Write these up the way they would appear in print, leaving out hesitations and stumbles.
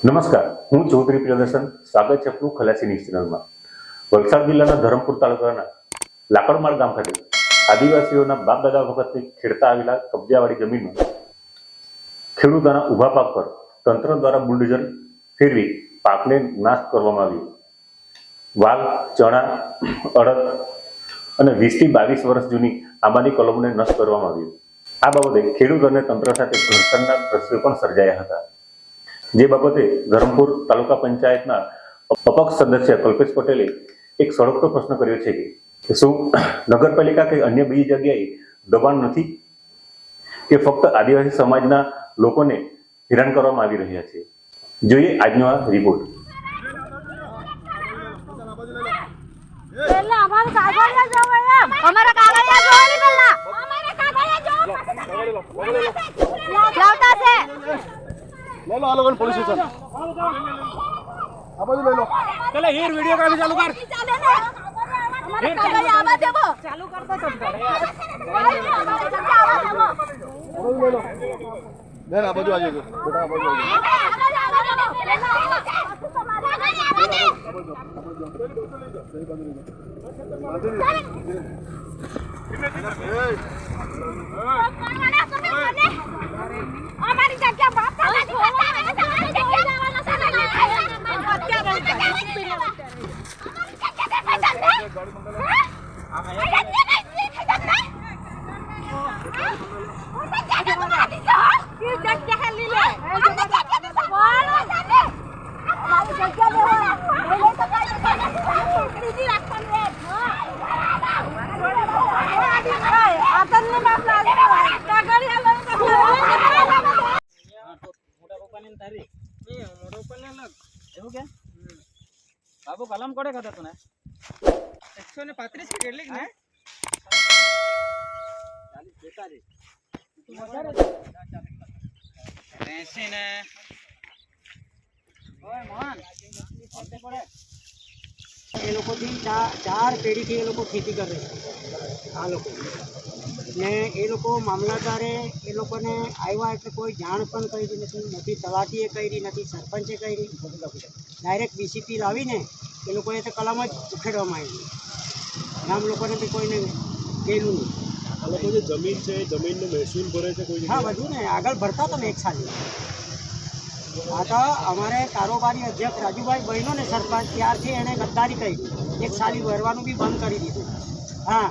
નમસ્કાર, હું ચૌધરી પ્રિયદર્શન. સ્વાગત છે આપનું ખલાસી ન્યૂઝ ચેનલમાં. વલસાડ જિલ્લાના ધરમપુર તાલુકાના લાકડમાળ ગામ ખાતે આદિવાસીઓના બાપ દાદા વખતથી ખેડતા આવેલા કબજાવાળી જમીનમાં ખેડૂતોના ઊભા પાક પર તંત્ર દ્વારા બુલડોઝર ફેરવી પાકને નાશ કરવામાં આવ્યો. વાલ, ચણા, અડદ અને 20 થી 22 વર્ષ જૂની આંબાની કલમોને નષ્ટ કરવામાં આવ્યું. આ બાબતે ખેડૂત અને તંત્ર સાથે ઘર્ષણના દ્રશ્યો પણ સર્જાયા હતા. જે બાબતે ધરમપુર તાલુકા પંચાયતના અપક્ષ સદસ્ય કલ્પેશ પટેલે એક સળગતો પ્રશ્ન કર્યો છે કે શું નગરપાલિકા કે અન્ય બીજી જગ્યાએ દબાણ નથી કે ફક્ત આદિવાસી સમાજના લોકોને હેરાન કરવામાં આવી રહ્યા છે? જોઈએ આજનો આ રિપોર્ટ. ले लो आलोगन पुलिस स्टेशन अब ले लो चले हीर वीडियो का भी चालू कर हीर आवाज दे वो चालू कर दो तुम ले लो ले आ बाजू आ जाओ बेटा आ बाजू हमारी जगह बात बाबू कलम कोड़े खाता तूने 135 की કેટલી ને 40 42 ને ઓય મોહન ઓતે પડે એ લોકો થી ચાર પેઢી થી એ લોકો ખેતી કરે છે આ લોકો ને એ લોકો મામલતદારે એ લોકોને આવ્યા એટલે કોઈ જાણ પણ કરી નથી તલાટીએ કરી નથી સરપંચે કરી ડાયરેક્ટ બીસીપી લાવીને એ લોકોએ તો કલમ જ ઉખેડવામાં આવી ગામ લોકોને બી કોઈને ગયેલું નહીં. આ લોકો જે જમીન છે જમીનનો મહેસૂલ ભરે છે કોઈ? હા બધું ને આગળ ભરતા હતા ને એક સાલ આ તો અમારે કારોબારી અધ્યક્ષ રાજુભાઈ બહેનો ને સરપંચ ત્યારથી એણે ગદ્દારી કરી એક સાલી ભરવાનું બી બંધ કરી દીધું. હા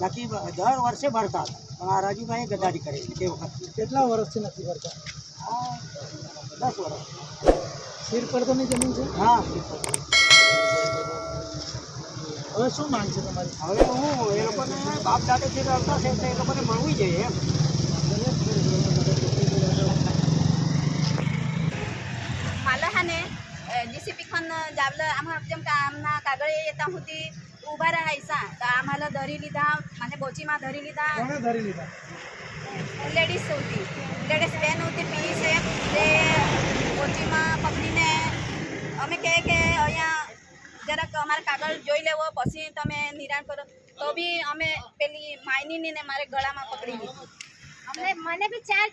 બાકી દર વર્ષે ભરતા હતા પણ આ રાજુભાઈએ ગદ્દારી કરી તે વખત. કેટલા વર્ષથી નથી ભરતા? હા 10 વર્ષ. સિર પડતરની જમીન છે? હા. હવે શું માંગ છે તમારી? હવે હું એ લોકોને બાપ દાદાથી રડતા છે તો એ લોકોને મળવું જોઈએ એમ. માલહાને ડીસીપી ખન જાવलं आम्हाला જેમ કે આમના કાગળે येता होती उभा राहायचा तर आम्हाला धरी લીધા મને બોચીમાં ધરી લીધા. કોણે ધરી લીધા? લેડીઝ હોતી લેડીઝ બેન હોતી પીલી છે તે બોચીમાં પકડીને અમે કહે કે અહીંયા જરાક અમારે કાગળ જોઈ લેવો પછી તમે નિરાણ કરો તો બી અમે પેલી માયનીને ને મારે ગળામાં પકડી લીધી. મને બી 4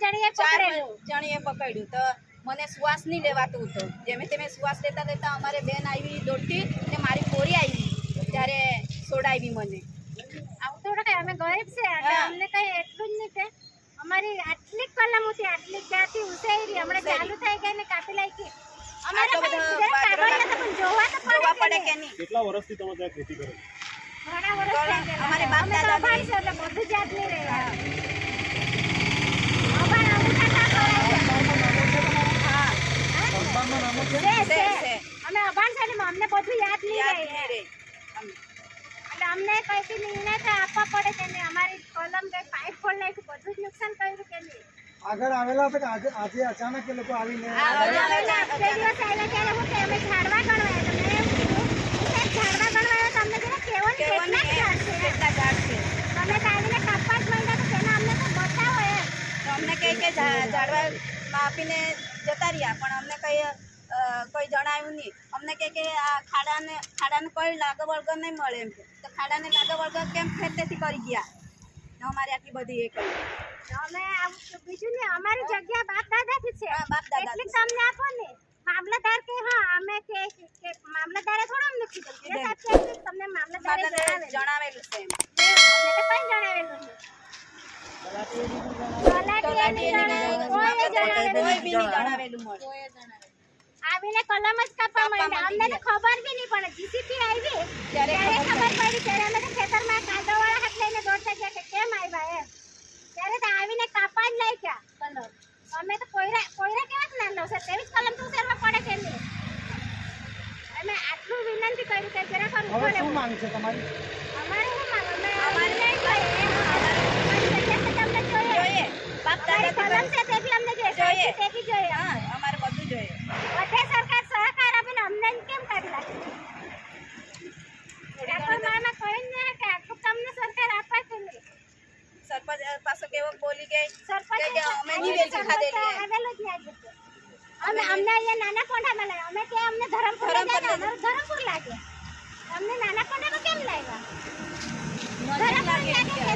જણીએ પકડ્યું તો મને શ્વાસ નહીં લેવાતું હતું. જેમે તેમે શ્વાસ લેતા લેતા અમારે બેન આવી દોડતી ને મારી પોરી આવી ત્યારે છોડાવી મને. આવું થોડું કઈ અમે ગરીબ છે એટલે અમને કઈ એટલું જ નહીં કે અમારી આટલી કલમ હતી આટલી ક્યાંથી ઉસેરી હમણાં ચાલુ થઈ ગઈ ને કાપી લાગી. અમારે જોવા પડે કે નહીં. કેટલા વર્ષથી તમે ત્યાં ખેતી કરો? ઘણા વર્ષ થઈ ગયા. અમારે બાપ દાદા ભાઈ છે એટલે બધું જ યાદ નહીં રહેવા. અમે અભાન છે અમને બધું યાદ નહીં રહે એટલે અમને કઈ નિર્ણય તો આપવા પડે કે નહીં. અમારી કલમ કઈ પાઇપ ખોલ નાખ્યું બધું જ નુકસાન કર્યું કે નહીં. આગળ આવેલા હતા કે આજે અચાનક એ લોકો આવીને બે દિવસ આવેલા ત્યારે હું કે અમે ઝાડવા ગણવાયા તો મેં ઝાડવા ગણવાયા તો અમને કેવું કેટલા ઝાડ છે અમે તો આવીને કાપવા જ માંડ્યા તો તેના અમને તો બતાવો એમ. તો અમને કહે કે ઝાડવા આપીને જતા રહ્યા પણ અમને કોઈ જણાવ્યું નહીં. અમને કહે કે આ ખાડાને કોઈ લાગો વળગર નહીં મળે એમ તો ખાડાને લાગો વળગર કેમ ખેતેથી કરી ગયા અમારે આટલી બધી એ કરી. અમે બીજું ને અમારી જગ્યા બાપ દાદાથી છે બાપ દાદા એટલે તમને આપો ને આવીને કલમ જ કાપવા માંડ્યા. અમને તો ખબર બી નહીં પડે. જીસીપી આવી ત્યારે ખબર પડી. ત્યારે અમે તો ખેતરમાં કાંદોવાળા હાથ લઈને દોડતા ગયા કે કેમ આવ્યા એમ. ત્યારે તો આવીને કાપવા જ લઈ ગયા કલમ. અમે તો કોયરા કેવા જ નાનો છે તેવી જ કલમ તો ઉતારવા પડે કે નહીં. અમે આટલું વિનંતી કરી કે જરા કર હવે શું માંગ છે તમારી? અમારે શું માંગ? અમારે નહીં જોઈએ. અમને જોઈએ. બાપ દાદા કલમ છે તે બી અમને જોઈએ. તે બી જોઈએ. હા અમારે બધું જોઈએ. બધે સરકાર સહકાર આપીને અમને કેમ કરી નાખે? ડાકોરમાં કોઈ ને કે આખું તમને સરકાર આપે કે નહીં? સરપંચ પાછો કેવો બોલી ગઈ સરપંચ કે અમે નિવેદન ખાધેલી એમ. આવેલું જ નહીં આજે. અમને અહીંયા નાના કોંઢામાં લાવ્યા. અમે કે અમને ધરમપુર ધરમપુર લાગે. અમને નાના કોંઢામાં કેમ લાવ્યા? ધરમપુર લાગે કે